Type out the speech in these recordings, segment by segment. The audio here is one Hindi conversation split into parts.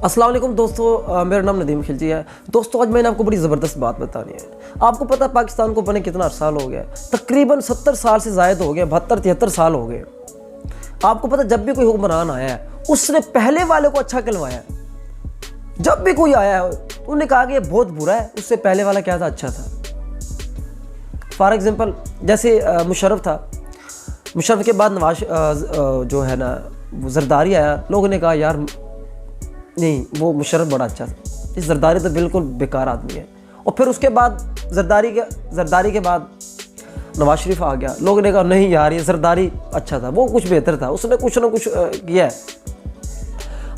अस्सलाम वालेकुम दोस्तों, मेरा नाम नदीम खिलजी है। दोस्तों, आज मैंने आपको बड़ी ज़बरदस्त बात बतानी है। आपको पता है पाकिस्तान को बने कितना साल हो गया? तकरीबन 70 साल से ज़ायद हो गया, 72-73 साल हो गए। आपको पता, जब भी कोई हुक्मरान आया है उसने पहले वाले को अच्छा कहलवाया। जब भी कोई आया है उन्होंने कहा कि ये बहुत बुरा है, उससे पहले वाला क्या था, अच्छा था। फॉर एग्जाम्पल, जैसे मुशर्रफ था, मुशर्रफ के बाद नवाज जो है ना जरदारी आया। लोगों ने कहा यार नहीं, वो मुशर्रफ बड़ा अच्छा था, इस जरदारी तो बिल्कुल बेकार आदमी है। और फिर उसके बाद जरदारी के बाद नवाज शरीफ आ गया। लोगों ने कहा नहीं यार, ये जरदारी अच्छा था, वो कुछ बेहतर था, उसने कुछ ना कुछ किया है।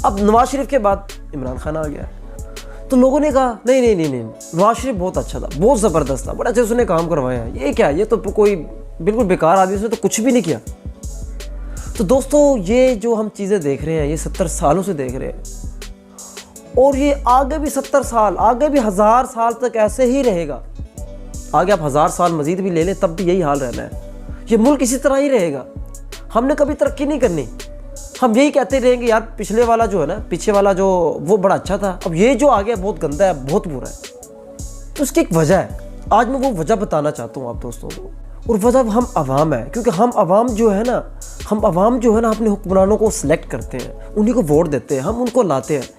अब नवाज शरीफ के बाद इमरान खान आ गया, तो लोगों ने कहा नहीं, नवाज शरीफ बहुत अच्छा था, बहुत ज़बरदस्त था, बड़ा अच्छे उसने काम करवाया। ये क्या, ये तो कोई बिल्कुल बेकार आदमी, उसने तो कुछ भी नहीं किया। तो दोस्तों, ये जो हम चीज़ें देख रहे हैं, ये 70 सालों से देख रहे हैं, और ये आगे भी 70 साल, आगे भी 1000 साल तक ऐसे ही रहेगा। आगे आप 1000 साल मजीद भी ले लें तब भी यही हाल रहना है। ये मुल्क इसी तरह ही रहेगा। हमने कभी तरक्की नहीं करनी। हम यही कहते रहेंगे यार पिछले वाला जो है ना, पीछे वाला जो, वो बड़ा अच्छा था, अब ये जो आ गया बहुत गंदा है, बहुत बुरा है। तो उसकी एक वजह है। आज मैं वो वजह बताना चाहता हूँ आप दोस्तों को। और वजह हम अवाम है, क्योंकि हम अवाम जो है ना अपने हुक्मरानों को सिलेक्ट करते हैं, उन्हीं को वोट देते हैं, हम उनको लाते हैं।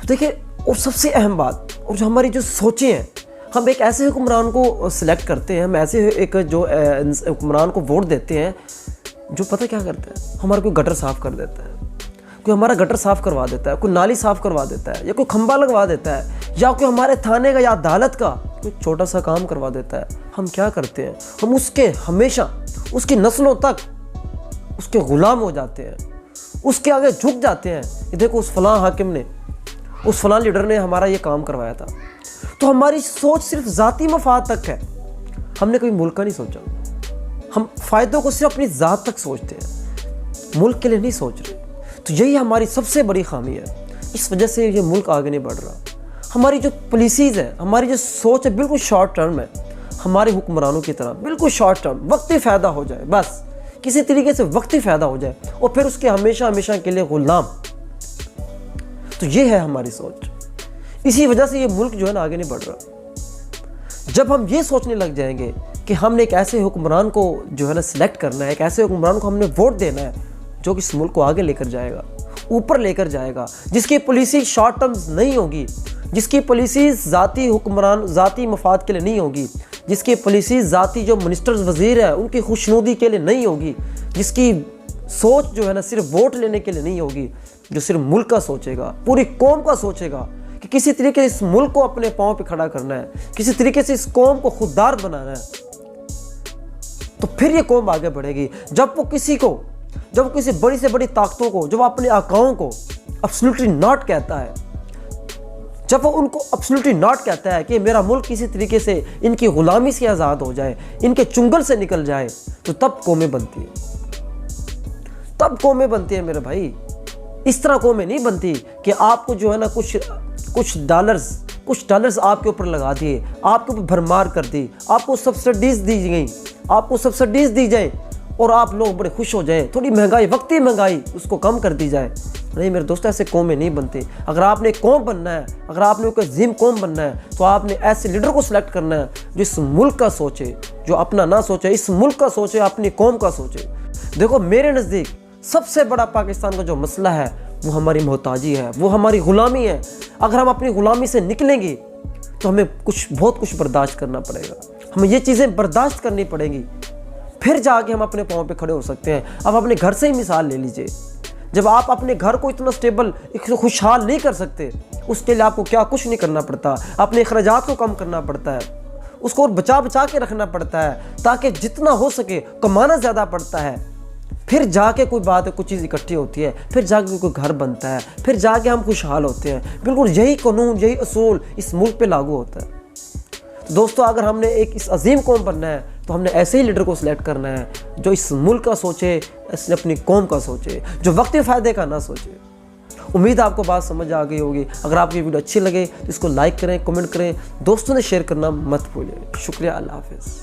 देखिए, और सबसे अहम बात, और जो हमारी जो सोचें हैं, हम एक ऐसे हुक्मरान को सिलेक्ट करते हैं, हम ऐसे एक जो हुक्मरान को वोट देते हैं जो पता क्या करता है, हमारा कोई गटर साफ़ कर देता है, कोई हमारा गटर साफ़ करवा देता है, कोई नाली साफ़ करवा देता है, या कोई खंबा लगवा देता है, या कोई हमारे थाने का या अदालत का कोई छोटा सा काम करवा देता है। हम क्या करते हैं, हम उसके हमेशा उसकी नस्लों तक उसके ग़ुलाम हो जाते हैं, उसके आगे झुक जाते हैं। ये देखो, उस फलां हाकिम ने, उस फलां लीडर ने हमारा ये काम करवाया था। तो हमारी सोच सिर्फ ज़ाती मफाद तक है, हमने कभी मुल्क का नहीं सोचा। हम फ़ायदों को सिर्फ अपनी ज़ात तक सोचते हैं, मुल्क के लिए नहीं सोच रहे। तो यही हमारी सबसे बड़ी खामी है। इस वजह से ये मुल्क आगे नहीं बढ़ रहा। हमारी जो पॉलिसीज़ है, हमारी जो सोच है, बिल्कुल शॉर्ट टर्म है। हमारे हुक्मरानों की तरह बिल्कुल शॉर्ट टर्म, वक्ती फ़ायदा हो जाए, बस किसी तरीके से वक्ती फ़ायदा हो जाए, और फिर उसके हमेशा हमेशा के लिए ग़ुलाम। तो ये है हमारी सोच। इसी वजह से ये मुल्क जो है ना आगे नहीं बढ़ रहा। जब हम ये सोचने लग जाएंगे कि हमने एक ऐसे हुक्मरान को जो है ना सिलेक्ट करना है, एक ऐसे हुक्मरान को हमने वोट देना है जो कि इस मुल्क को आगे लेकर जाएगा, ऊपर लेकर जाएगा, जिसकी पॉलिसी शॉर्ट टर्म्स नहीं होगी, जिसकी पॉलिसी ज़ाती हुक्मरान, ज़ाती मफाद के लिए नहीं होगी, जिसकी पॉलिसी ज़ाती जो मिनिस्टर्स वज़ीर है उनकी खुशनुदी के लिए नहीं होगी, जिसकी सोच जो है ना सिर्फ वोट लेने के लिए नहीं होगी, जो सिर्फ मुल्क का सोचेगा, पूरी कौम का सोचेगा कि किसी तरीके से इस मुल्क को अपने पाँव पे खड़ा करना है, किसी तरीके से इस कौम को खुददार बनाना है, तो फिर ये कौम आगे बढ़ेगी। जब वो किसी बड़ी से बड़ी ताकतों को, जब वो अपने आकाओं को एब्सोल्युटली नॉट कहता है, जब वो उनको एब्सोल्युटली नॉट कहता है कि मेरा मुल्क किसी तरीके से इनकी ग़ुलामी से आज़ाद हो जाए, इनके चुंगल से निकल जाए, तो तब कौमें बनती है, तब कौमें बनती है मेरे भाई। इस तरह कौमें नहीं बनती कि आपको जो है ना कुछ डॉलर्स आपके ऊपर लगा दिए, आपके ऊपर भरमार कर दी, आपको सब्सिडीज़ दी गई, आपको सब्सिडीज़ दी जाए और आप लोग बड़े खुश हो जाएं, थोड़ी महंगाई, वक्ती महंगाई उसको कम कर दी जाए। नहीं मेरे दोस्तों, ऐसे कौमें नहीं बनती। अगर आपने कौम बनना है, अगर आपने कोई अजीम कौम बनना है, तो आपने ऐसे लीडर को सिलेक्ट करना है जो इस मुल्क का सोचे, जो अपना ना सोचे, इस मुल्क का सोचे, अपनी कौम का सोचे। देखो, मेरे नज़दीक सबसे बड़ा पाकिस्तान का जो मसला है वो हमारी मोहताजी है, वो हमारी ग़ुलामी है। अगर हम अपनी ग़ुलामी से निकलेंगे तो हमें बहुत कुछ बर्दाश्त करना पड़ेगा, हमें ये चीज़ें बर्दाश्त करनी पड़ेंगी, फिर जाके हम अपने पाँव पे खड़े हो सकते हैं। अब अपने घर से ही मिसाल ले लीजिए। जब आप अपने घर को इतना स्टेबल, खुशहाल नहीं कर सकते, उसके लिए आपको क्या कुछ नहीं करना पड़ता, अपने अखराजात को कम करना पड़ता है, उसको और बचा के रखना पड़ता है, ताकि जितना हो सके कमाना ज़्यादा पड़ता है। फिर जाके कोई बात है, कुछ चीज़ इकट्ठी होती है, फिर जाके कोई घर बनता है, फिर जाके हम खुशहाल होते हैं। बिल्कुल यही कानून, यही असूल इस मुल्क पे लागू होता है। तो दोस्तों, अगर हमने एक इस अजीम कौम बनना है तो हमने ऐसे ही लीडर को सिलेक्ट करना है जो इस मुल्क का सोचे, इसने अपनी कौम का सोचे, जो वक्ती फ़ायदे का ना सोचे। उम्मीद है आपको बात समझ आ गई होगी। अगर आपकी वीडियो अच्छी लगे तो इसको लाइक करें, कमेंट करें, दोस्तों ने शेयर करना मत भूलिए। शुक्रिया, अल्लाह हाफ़िज़।